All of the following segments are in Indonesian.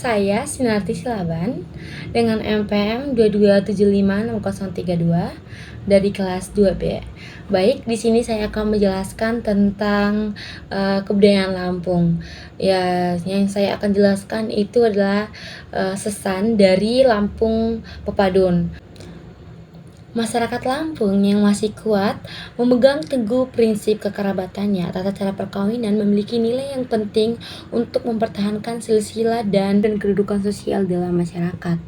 Saya Sinarti Silaban dengan NPM 227560032 dari kelas 2B. Baik, di sini saya akan menjelaskan tentang kebudayaan Lampung. Ya, yang saya akan jelaskan itu adalah sesan dari Lampung Pepadun. Masyarakat Lampung yang masih kuat memegang teguh prinsip kekerabatannya. Tata cara perkawinan memiliki nilai yang penting untuk mempertahankan silsilah dan kedudukan sosial dalam masyarakat.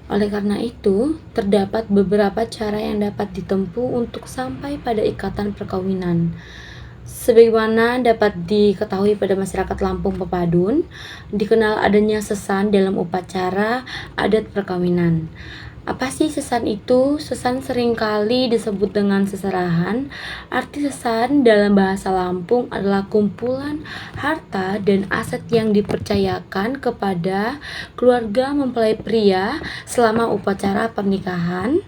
Oleh karena itu, terdapat beberapa cara yang dapat ditempuh untuk sampai pada ikatan perkawinan. Sebagaimana dapat diketahui pada masyarakat Lampung Pepadun, dikenal adanya sesan dalam upacara adat perkawinan. Apa sih sesan itu? Sesan seringkali disebut dengan seserahan. Arti sesan dalam bahasa Lampung adalah kumpulan harta dan aset yang dipercayakan kepada keluarga mempelai pria selama upacara pernikahan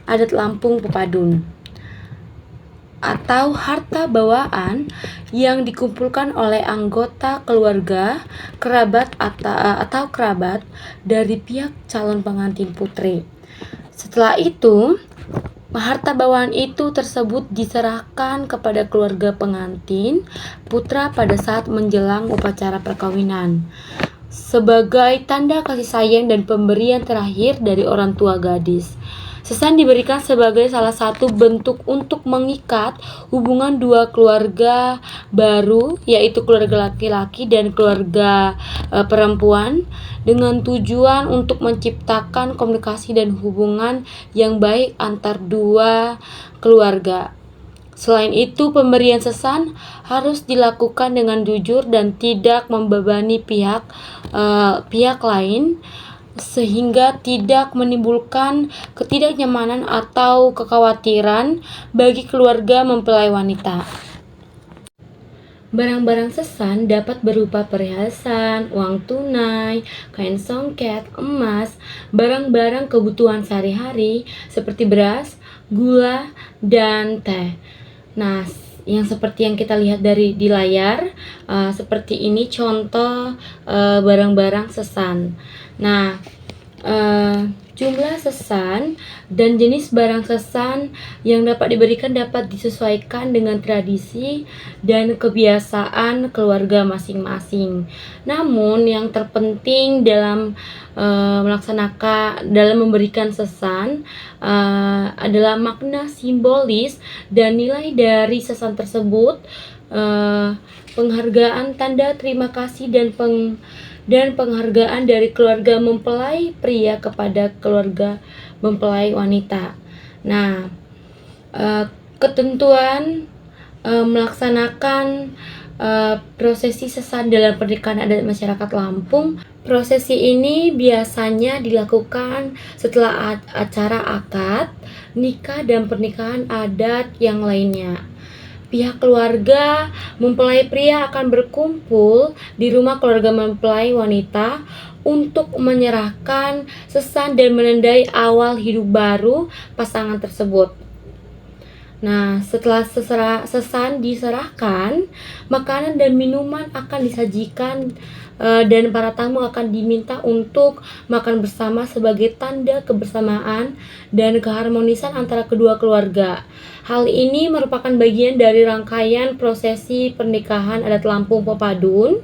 adat Lampung Pepadun, atau harta bawaan yang dikumpulkan oleh anggota keluarga, kerabat atau kerabat dari pihak calon pengantin putri. Setelah itu, harta bawaan itu tersebut diserahkan kepada keluarga pengantin putra pada saat menjelang upacara perkawinan sebagai tanda kasih sayang dan pemberian terakhir dari orang tua gadis. Sesan diberikan sebagai salah satu bentuk untuk mengikat hubungan dua keluarga baru, yaitu keluarga laki-laki dan keluarga perempuan, dengan tujuan untuk menciptakan komunikasi dan hubungan yang baik antar dua keluarga. Selain itu, pemberian sesan harus dilakukan dengan jujur dan tidak membebani pihak lain, sehingga tidak menimbulkan ketidaknyamanan atau kekhawatiran bagi keluarga mempelai wanita. Barang-barang sesan dapat berupa perhiasan, uang tunai, kain songket, emas, barang-barang kebutuhan sehari-hari seperti beras, gula, dan teh. Nah, yang seperti yang kita lihat di layar, seperti ini contoh barang-barang sesan. Nah, jumlah sesan dan jenis barang sesan yang dapat diberikan dapat disesuaikan dengan tradisi dan kebiasaan keluarga masing-masing. Namun, yang terpenting dalam memberikan sesan adalah makna simbolis dan nilai dari sesan tersebut, penghargaan, tanda terima kasih dan penghargaan dari keluarga mempelai pria kepada keluarga mempelai wanita. Nah, ketentuan melaksanakan prosesi sesan dalam pernikahan adat masyarakat Lampung. Prosesi ini biasanya dilakukan setelah acara akad, nikah, dan pernikahan adat yang lainnya. Pihak keluarga mempelai pria akan berkumpul di rumah keluarga mempelai wanita untuk menyerahkan sesan dan menandai awal hidup baru pasangan tersebut. Nah, setelah sesan diserahkan, makanan dan minuman akan disajikan dan para tamu akan diminta untuk makan bersama sebagai tanda kebersamaan dan keharmonisan antara kedua keluarga. Hal ini merupakan bagian dari rangkaian prosesi pernikahan adat Lampung Pepadun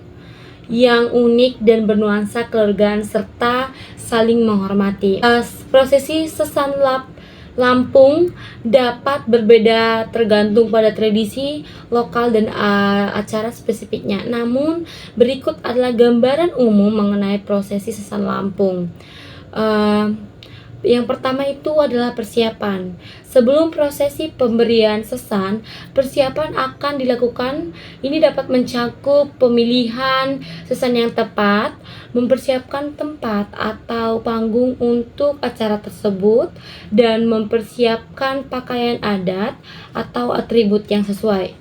yang unik dan bernuansa kekeluargaan serta saling menghormati. Prosesi sesan Lampung dapat berbeda tergantung pada tradisi lokal dan acara spesifiknya. Namun, berikut adalah gambaran umum mengenai prosesi sesan Lampung. Yang pertama itu adalah persiapan. Sebelum prosesi pemberian sesan, persiapan akan dilakukan. Ini dapat mencakup pemilihan sesan yang tepat, mempersiapkan tempat atau panggung untuk acara tersebut, dan mempersiapkan pakaian adat atau atribut yang sesuai.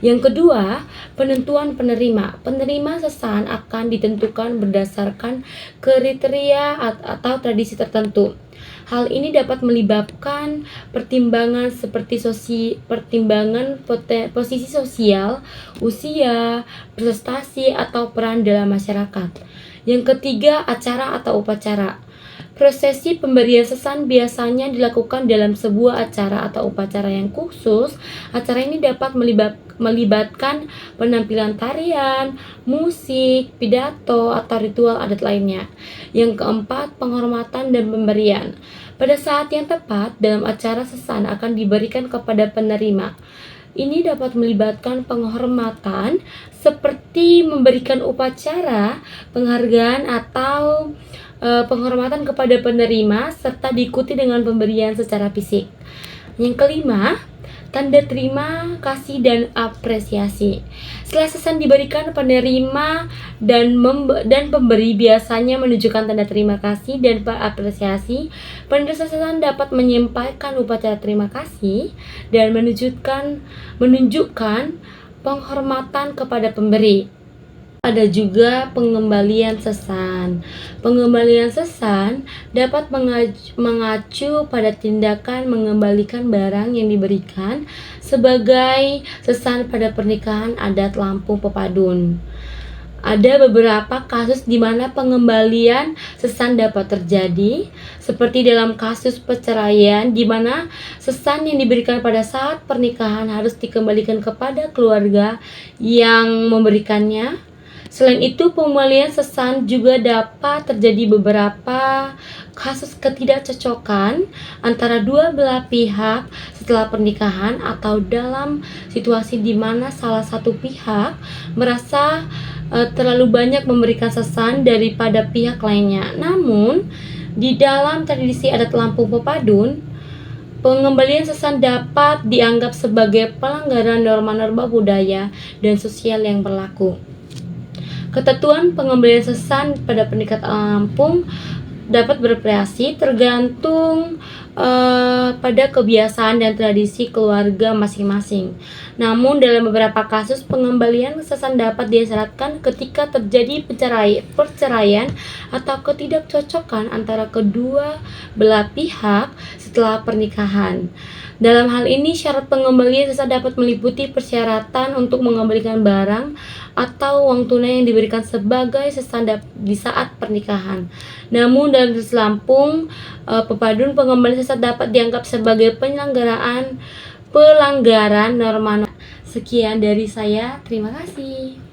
Yang kedua, penentuan penerima. Penerima sesan akan ditentukan berdasarkan kriteria atau tradisi tertentu. Hal ini dapat melibatkan pertimbangan seperti posisi sosial, usia, prestasi, atau peran dalam masyarakat. Yang ketiga, acara atau upacara. Prosesi pemberian sesan biasanya dilakukan dalam sebuah acara atau upacara yang khusus. Acara ini dapat melibatkan penampilan tarian, musik, pidato, atau ritual adat lainnya. Yang keempat, penghormatan dan pemberian. Pada saat yang tepat, dalam acara sesan akan diberikan kepada penerima. Ini dapat melibatkan penghormatan seperti memberikan upacara, penghargaan, atau penghormatan kepada penerima serta diikuti dengan pemberian secara fisik. Yang kelima, tanda terima kasih dan apresiasi. Setelah sesan diberikan, penerima dan pemberi biasanya menunjukkan tanda terima kasih dan apresiasi. Penerima sesan dapat menyampaikan upacara terima kasih dan menunjukkan penghormatan kepada pemberi. Ada juga pengembalian sesan. Pengembalian sesan dapat mengacu pada tindakan mengembalikan barang yang diberikan sebagai sesan pada pernikahan adat Lampung Pepadun. Ada beberapa kasus di mana pengembalian sesan dapat terjadi, seperti dalam kasus perceraian di mana sesan yang diberikan pada saat pernikahan harus dikembalikan kepada keluarga yang memberikannya. Selain itu, pengembalian sesan juga dapat terjadi beberapa kasus ketidakcocokan antara dua belah pihak setelah pernikahan atau dalam situasi di mana salah satu pihak merasa terlalu banyak memberikan sesan daripada pihak lainnya. Namun, di dalam tradisi adat Lampung Pepadun, pengembalian sesan dapat dianggap sebagai pelanggaran norma-norma budaya dan sosial yang berlaku. Ketentuan pengembalian sesan pada pernikahan Lampung dapat bervariasi tergantung pada kebiasaan dan tradisi keluarga masing-masing. Namun dalam beberapa kasus pengembalian sesan dapat disyaratkan ketika terjadi perceraian atau ketidakcocokan antara kedua belah pihak setelah pernikahan. Dalam hal ini, syarat pengembalian sesan dapat meliputi persyaratan untuk mengembalikan barang atau uang tunai yang diberikan sebagai sesan di saat pernikahan. Namun dalam tradisi Lampung Pepadun, pengembalian sesan dapat dianggap sebagai pelanggaran norma. Sekian dari saya, terima kasih.